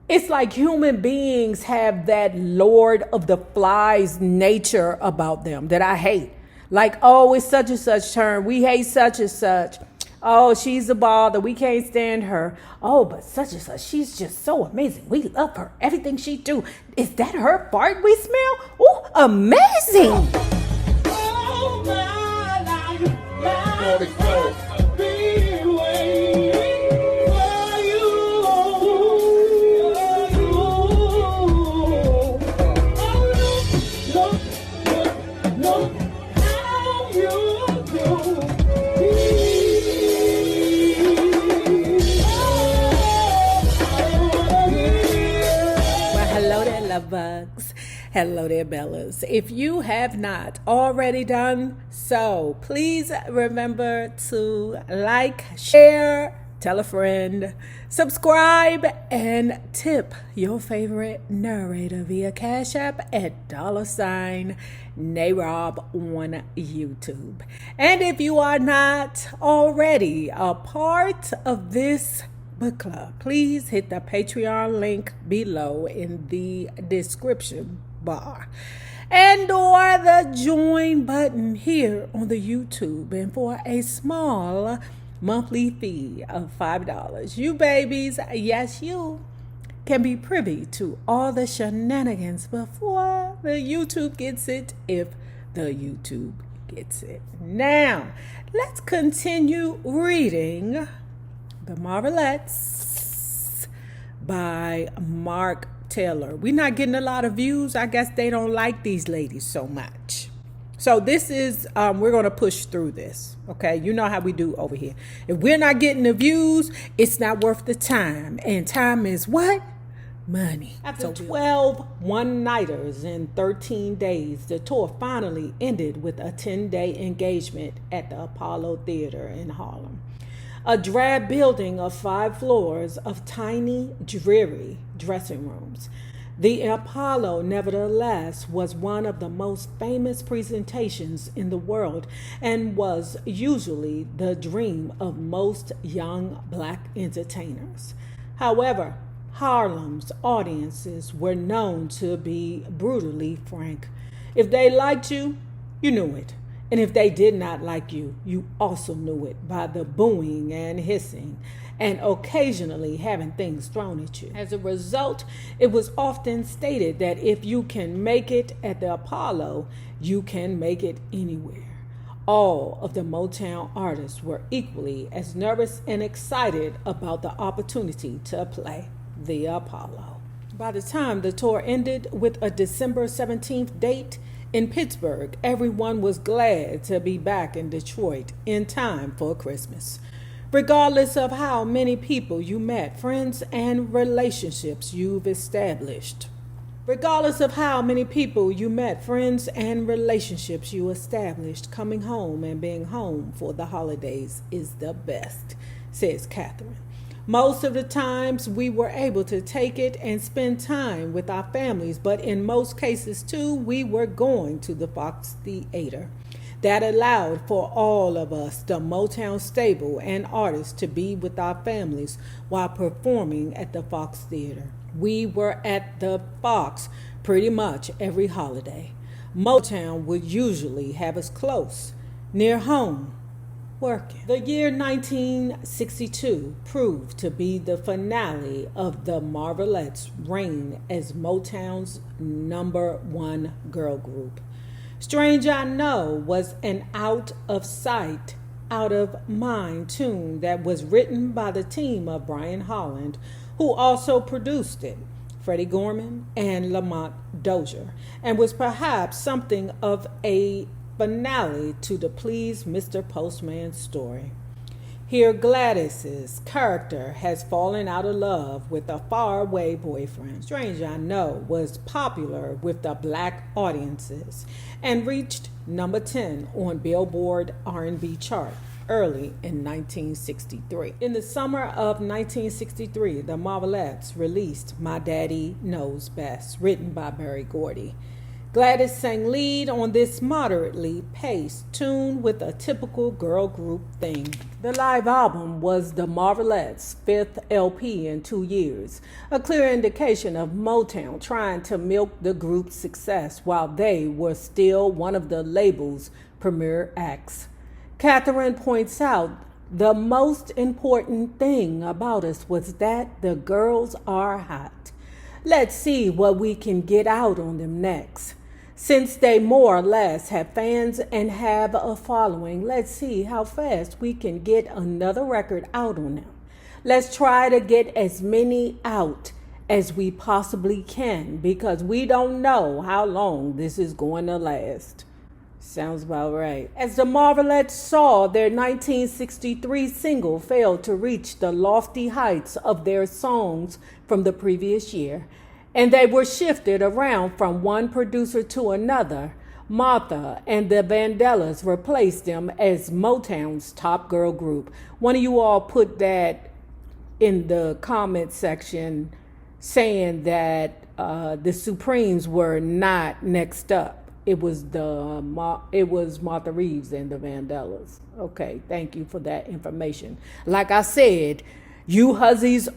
It's like human beings have that Lord of the Flies nature about them that I hate. Like, oh, it's such and such turn. We hate such and such. Oh, she's a bother. We can't stand her. Oh, but such and such, she's just so amazing. We love her. Everything she do. Is that her fart we smell? Oh, amazing. Oh, my life, bugs. Hello there, Bellas. If you have not already done so, please remember to like, share, tell a friend, subscribe, and tip your favorite narrator via Cash App at $NayRob on YouTube. And if you are not already a part of this book club, please hit the Patreon link below in the description bar and or the join button here on the YouTube. And for a small monthly fee of $5, you babies, yes you, can be privy to all the shenanigans before the YouTube gets it, if the YouTube gets it. Now let's continue reading The Marvelettes by Mark Taylor. We're not getting a lot of views. I guess they don't like these ladies so much. So this is, we're going to push through this. Okay. You know how we do over here. If we're not getting the views, it's not worth the time. And time is what? Money. After 12 one-nighters in 13 days, the tour finally ended with a 10-day engagement at the Apollo Theater in Harlem. A drab building of 5 floors of tiny, dreary dressing rooms. The Apollo, nevertheless, was one of the most famous presentations in the world and was usually the dream of most young black entertainers. However, Harlem's audiences were known to be brutally frank. If they liked you, you knew it. And if they did not like you, you also knew it by the booing and hissing and occasionally having things thrown at you. As a result, it was often stated that if you can make it at the Apollo, you can make it anywhere. All of the Motown artists were equally as nervous and excited about the opportunity to play the Apollo. By the time the tour ended with a December 17th date in Pittsburgh, everyone was glad to be back in Detroit in time for Christmas. Regardless of how many people you met, friends and relationships you've established. Regardless of how many people you met, friends and relationships you established, coming home and being home for the holidays is the best, says Catherine. Most of the times we were able to take it and spend time with our families, but in most cases too, we were going to the Fox Theater. That allowed for all of us, the Motown stable and artists, to be with our families while performing at the Fox Theater. We were at the Fox pretty much every holiday. Motown would usually have us close, near home, working. The year 1962 proved to be the finale of the Marvelettes' reign as Motown's #1 girl group. Strange I Know was an out of sight, out of mind tune that was written by the team of Brian Holland, who also produced it, Freddie Gorman and Lamont Dozier, and was perhaps something of a finale to the Please Mr. Postman story. Here Gladys's character has fallen out of love with a faraway boyfriend. Strange I Know was popular with the black audiences and reached number 10 on Billboard R&B chart early in 1963. In the summer of 1963, the Marvelettes released My Daddy Knows Best, written by Berry Gordy. Gladys sang lead on this moderately paced tune with a typical girl group thing. The live album was the Marvelettes' fifth LP in 2 years, a clear indication of Motown trying to milk the group's success while they were still one of the label's premier acts. Catherine points out the most important thing about us was that the girls are hot. Let's see what we can get out on them next. Since they more or less have fans and have a following, let's see how fast we can get another record out on them. Let's try to get as many out as we possibly can because we don't know how long this is going to last. Sounds about right. As the Marvelettes saw their 1963 single fail to reach the lofty heights of their songs from the previous year, and they were shifted around from one producer to another, Martha and the Vandellas replaced them as Motown's top girl group. One of you all put that in the comment section saying that the Supremes were not next up. It was Martha Reeves and the Vandellas. Okay, thank you for that information. Like I said, you hussies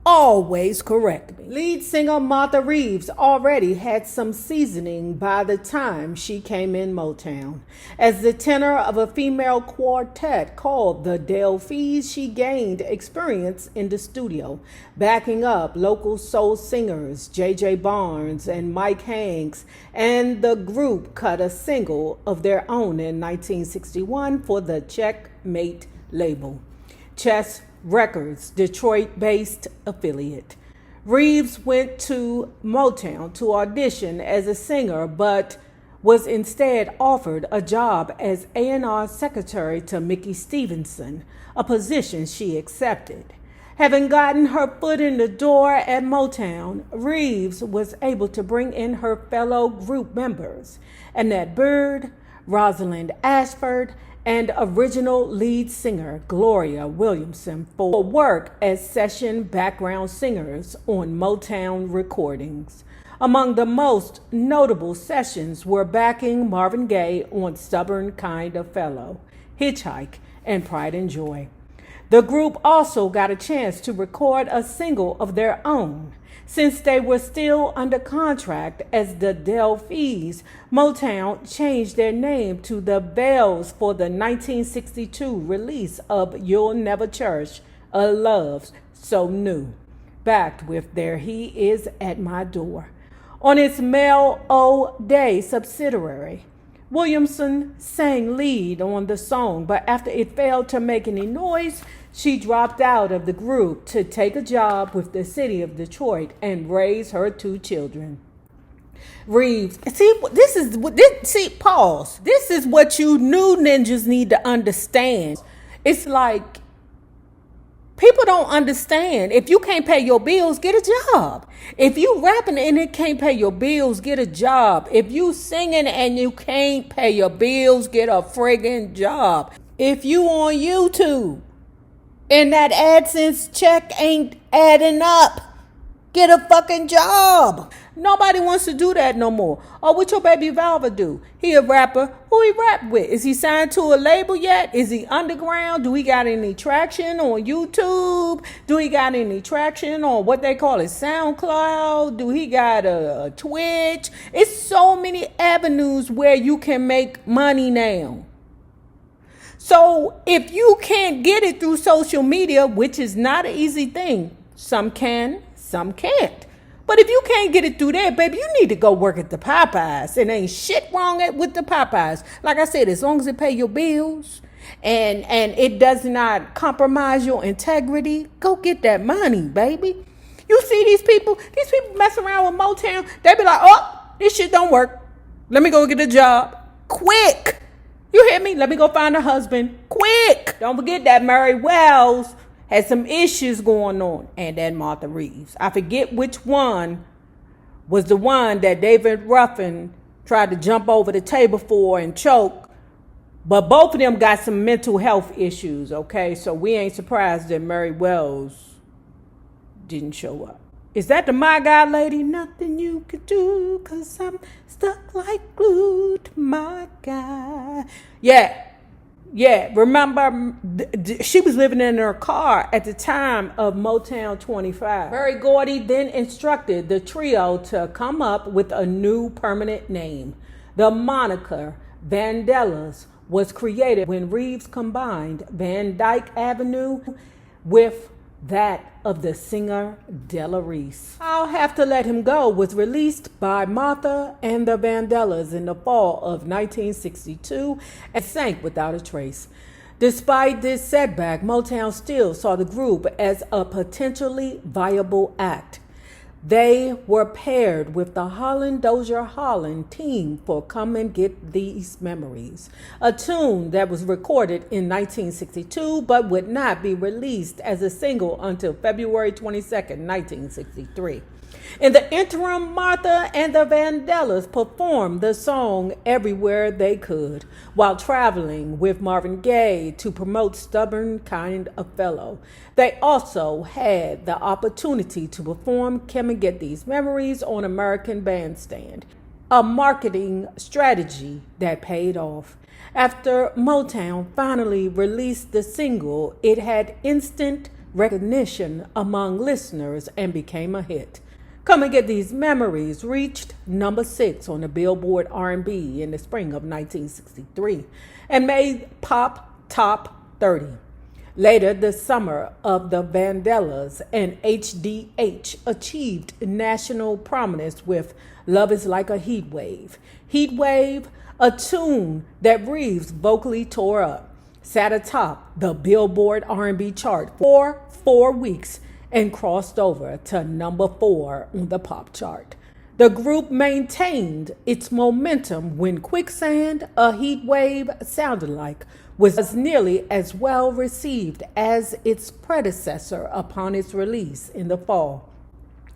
always correct me. Lead singer Martha Reeves already had some seasoning by the time she came in Motown. As the tenor of a female quartet called the Delphis, she gained experience in the studio, backing up local soul singers J.J. Barnes and Mike Hanks, and the group cut a single of their own in 1961 for the Checkmate label. Chess Records, Detroit-based affiliate. Reeves went to Motown to audition as a singer, but was instead offered a job as A&R secretary to Mickey Stevenson, a position she accepted. Having gotten her foot in the door at Motown, Reeves was able to bring in her fellow group members, Annette Beard, Rosalind Ashford, and original lead singer Gloria Williamson for work as session background singers on Motown recordings. Among the most notable sessions were backing Marvin Gaye on Stubborn Kind of Fellow, Hitchhike, and Pride and Joy. The group also got a chance to record a single of their own. Since they were still under contract as the Delphis, Motown changed their name to the Bells for the 1962 release of You'll Never Cherish a Love So New, backed with There He Is at My Door. On its Mel O. Day subsidiary, Williamson sang lead on the song, but after it failed to make any noise, she dropped out of the group to take a job with the city of Detroit and raise her 2 children. Reeves, pause. This is what you new ninjas need to understand. It's like people don't understand. If you can't pay your bills, get a job. If you rapping and it can't pay your bills, get a job. If you singing and you can't pay your bills, get a friggin' job. If you on YouTube and that AdSense check ain't adding up, get a fucking job. Nobody wants to do that no more. Oh, what your baby Valva do? He a rapper. Who he rap with? Is he signed to a label yet? Is he underground? Do he got any traction on YouTube? Do he got any traction on what they call it, SoundCloud? Do he got a Twitch? It's so many avenues where you can make money now. So if you can't get it through social media, which is not an easy thing, some can, some can't. But if you can't get it through there, baby, you need to go work at the Popeyes. It ain't shit wrong with the Popeyes. Like I said, as long as it pay your bills and it does not compromise your integrity, go get that money, baby. You see these people mess around with Motown. They be like, oh, this shit don't work. Let me go get a job. Quick. You hear me? Let me go find a husband. Quick. Don't forget that Mary Wells had some issues going on. And that Martha Reeves. I forget which one was the one that David Ruffin tried to jump over the table for and choke. But both of them got some mental health issues, okay? So we ain't surprised that Mary Wells didn't show up. Is that the My God lady? Nothing you can do, 'cause I'm stuck like glue to my God. Yeah. Yeah, remember, she was living in her car at the time of Motown 25. Berry Gordy then instructed the trio to come up with a new permanent name. The moniker Vandellas was created when Reeves combined Van Dyke Avenue with that of the singer Della Reese. I'll Have to Let Him Go was released by Martha and the Vandellas in the fall of 1962 and sank without a trace. Despite this setback, Motown still saw the group as a potentially viable act. They were paired with the Holland Dozier Holland team for Come and Get These Memories, a tune that was recorded in 1962 but would not be released as a single until February 22nd, 1963. In the interim, Martha and the Vandellas performed the song everywhere they could, while traveling with Marvin Gaye to promote Stubborn Kind of Fellow. They also had the opportunity to perform Come and Get These Memories on American Bandstand, a marketing strategy that paid off. After Motown finally released the single, it had instant recognition among listeners and became a hit. Come and Get These Memories reached number 6 on the Billboard R&B in the spring of 1963 and made pop top 30. Later this summer, of the Vandellas and HDH achieved national prominence with Love Is Like a Heat Wave. Heat Wave, a tune that Reeves vocally tore up, sat atop the Billboard R&B chart for 4 weeks and crossed over to number 4 on the pop chart. The group maintained its momentum when Quicksand, a heat wave sounded like, was nearly as well received as its predecessor upon its release in the fall.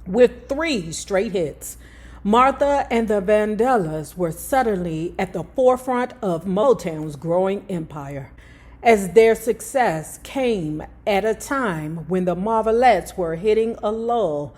With 3 straight hits, Martha and the Vandellas were suddenly at the forefront of Motown's growing empire, as their success came at a time when the Marvelettes were hitting a lull.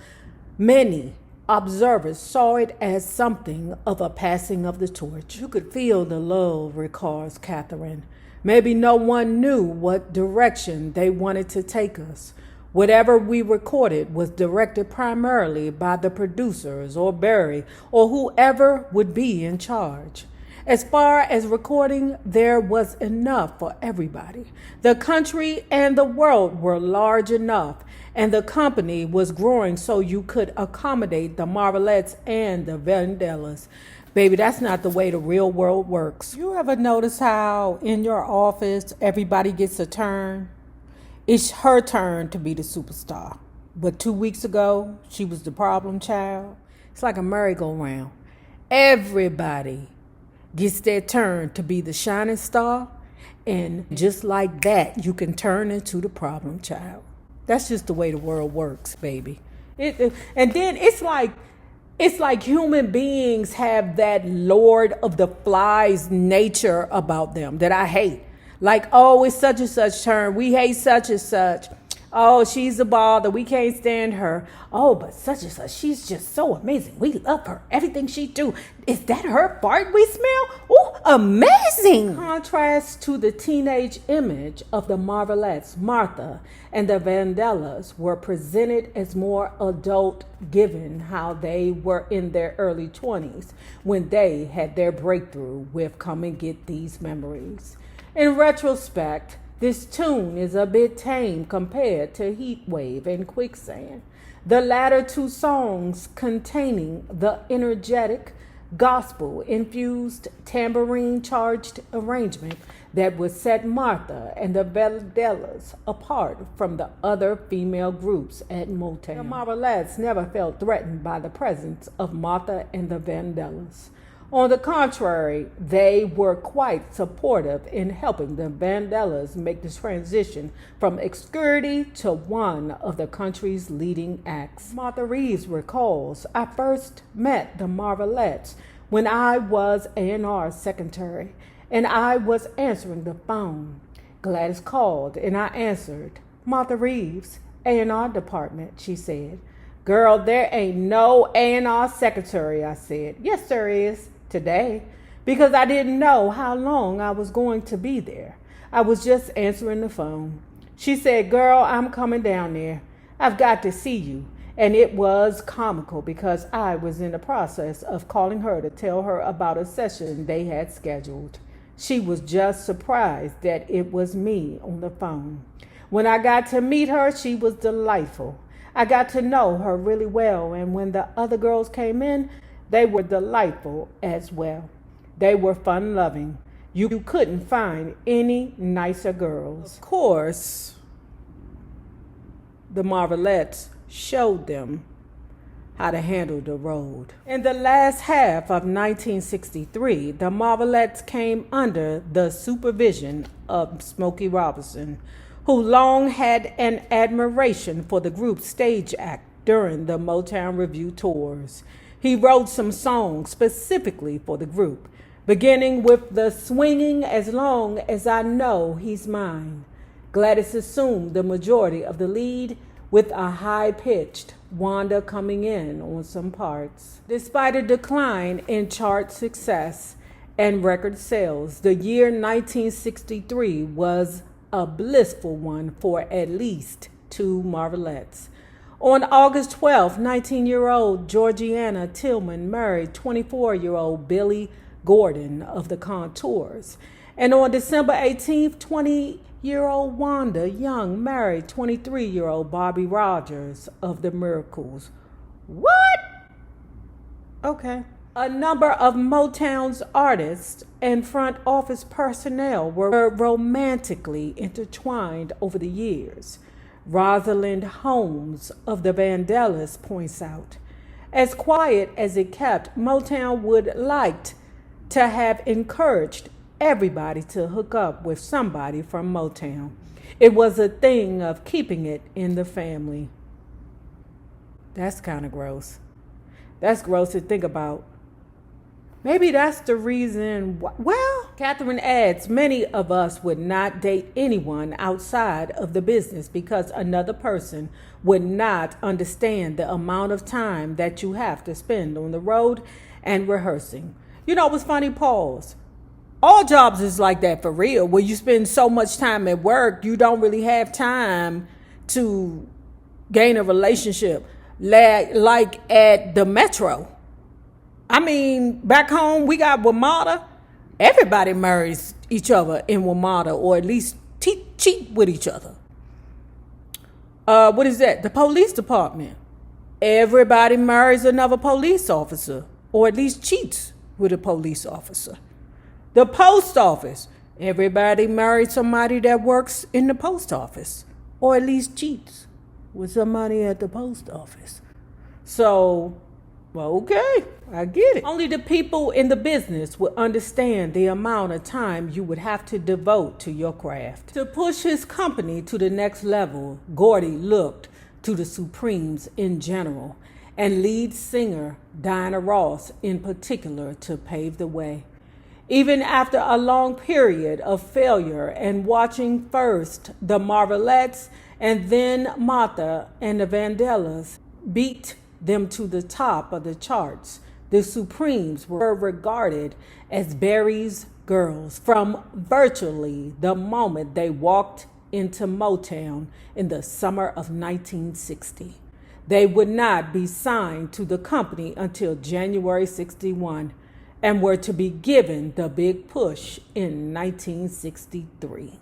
Many observers saw it as something of a passing of the torch. You could feel the lull, recalls Catherine. Maybe no one knew what direction they wanted to take us. Whatever we recorded was directed primarily by the producers or Barry or whoever would be in charge. As far as recording, there was enough for everybody. The country and the world were large enough, and the company was growing so you could accommodate the Marvelettes and the Vandellas. Baby, that's not the way the real world works. You ever notice how in your office everybody gets a turn? It's her turn to be the superstar. But 2 weeks ago, she was the problem child. It's like a merry-go-round. Everybody gets their turn to be the shining star, and just like that, you can turn into the problem child. That's just the way the world works, baby. And then it's like human beings have that Lord of the Flies nature about them that I hate. Like, oh, it's such and such turn. We hate such and such. Oh, she's a bother. We can't stand her. Oh, but such and such, she's just so amazing. We love her. Everything she do. Is that her fart we smell? Oh, amazing. Contrast to the teenage image of the Marvelettes, Martha and the Vandellas were presented as more adult, given how they were in their early 20s when they had their breakthrough with Come and Get These Memories. In retrospect, this tune is a bit tame compared to Heat Wave and Quicksand, the latter 2 songs containing the energetic, gospel-infused, tambourine-charged arrangement that would set Martha and the Vandellas apart from the other female groups at Motown. The Marvelettes never felt threatened by the presence of Martha and the Vandellas. On the contrary, they were quite supportive in helping the Vandellas make the transition from obscurity to one of the country's leading acts. Martha Reeves recalls, I first met the Marvelettes when I was A&R secretary, and I was answering the phone. Gladys called, and I answered. Martha Reeves, A&R department, she said. Girl, there ain't no A&R secretary, I said. Yes, there is, today, because I didn't know how long I was going to be there. I was just answering the phone. She said, girl, I'm coming down there. I've got to see you. And it was comical because I was in the process of calling her to tell her about a session they had scheduled. She was just surprised that it was me on the phone. When I got to meet her, she was delightful. I got to know her really well, and when the other girls came in, they were delightful as well. They were fun-loving. You couldn't find any nicer girls. Of course, the Marvelettes showed them how to handle the road. In the last half of 1963, the Marvelettes came under the supervision of Smokey Robinson, who long had an admiration for the group's stage act during the Motown Revue tours. He wrote some songs specifically for the group, beginning with the swinging As Long As I Know He's Mine. Gladys assumed the majority of the lead, with a high-pitched Wanda coming in on some parts. Despite a decline in chart success and record sales, the year 1963 was a blissful one for at least two Marvelettes. On August 12th, 19-year-old Georgiana Tillman married 24-year-old Billy Gordon of the Contours. And on December 18th, 20-year-old Wanda Young married 23-year-old Bobby Rogers of the Miracles. What? Okay. A number of Motown's artists and front office personnel were romantically intertwined over the years. Rosalind Holmes of the Vandellas points out, as quiet as it kept, Motown would like to have encouraged everybody to hook up with somebody from Motown. It was a thing of keeping it in the family. That's kind of gross. That's gross to think about. Maybe that's the reason why. Well, Catherine adds, many of us would not date anyone outside of the business because another person would not understand the amount of time that you have to spend on the road and rehearsing. You know what's funny? Pause. All jobs is like that for real, where you spend so much time at work, you don't really have time to gain a relationship like at the Metro. I mean, back home, we got WMATA. Everybody marries each other in WMATA, or at least cheat with each other. What is that? The police department. Everybody marries another police officer, or at least cheats with a police officer. The post office. Everybody marries somebody that works in the post office, or at least cheats with somebody at the post office. So, well, okay, I get it. Only the people in the business would understand the amount of time you would have to devote to your craft. To push his company to the next level, Gordy looked to the Supremes in general, and lead singer Diana Ross in particular to pave the way. Even after a long period of failure and watching first the Marvelettes and then Martha and the Vandellas beat them to the top of the charts, the Supremes were regarded as Barry's girls from virtually the moment they walked into Motown in the summer of 1960. They would not be signed to the company until January 61 and were to be given the big push in 1963.